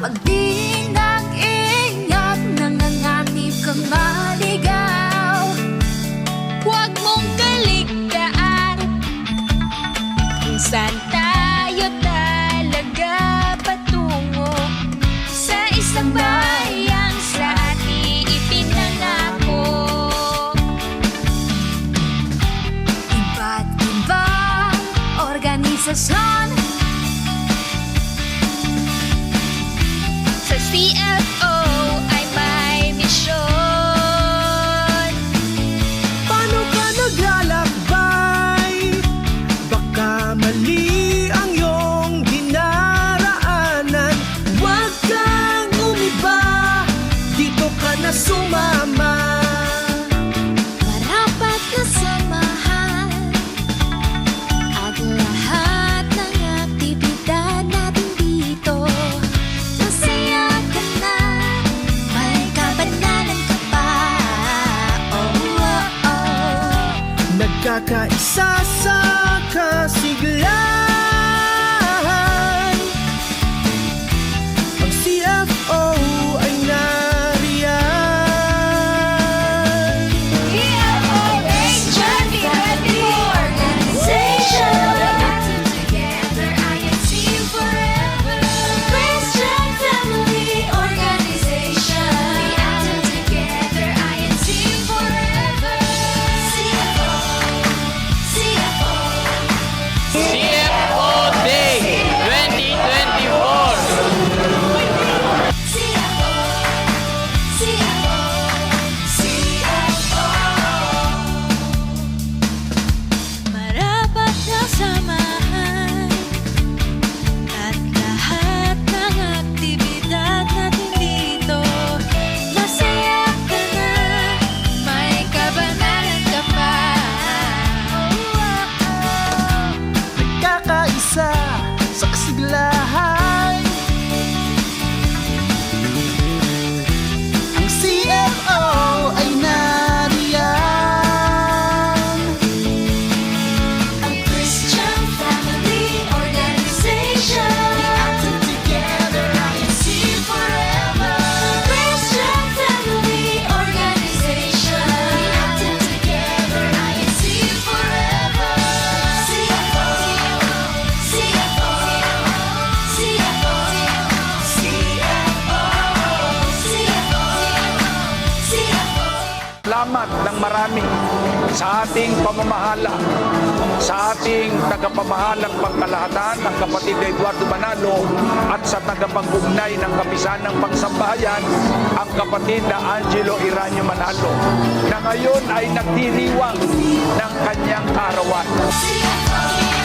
Pag di nag-ingat, nanganganib kang maligaw. Huwag mong kaligtaan kung saan tayo talaga patungo. Sa isang bayang sa ating ipinangako. Iba't ibang organisasyon sa CFO ay may misyon. Paano ka naglalakbay? Baka mali ang iyong dinaraanan. Huwag kang umiba, dito ka na sumama. Marapat na samahan at lahat ng aktibidad natin dito. Masaya ka na, may kabanalan ka pa. Oh, oh, oh. Nagkakaisa sa kasiglahan. Ang CFO ay nariyan. CFO Nation, organization. Together, I am team forever. Christian Family Organization. We active together, I am team forever. CFO, CFO, CFO Day 2024. CFO, CFO, CFO. Marapat na samahan at lahat ng aktibidad natin dito. Masaya ka na, may kabanalan ka pa. Nagkakaisa sa kasiglahan. Ang CFO ay nariyan. Ang Christian Family Organization. We active together, I am team forever. Christian Family Organization. We active together, I am team forever. CFO, CFO, CFO, CFO, CFO. Salamat ng marami sa ating pamamahala, sa ating tagapamahalang pangkalahatan ng kapatid Eduardo Manalo at sa tagapag-ugnay ng kapisanang pangsambahayan, ang kapatid na Angelo Iranio Manalo, na ngayon ay nagdiriwang ng kanyang kaarawan. CFO.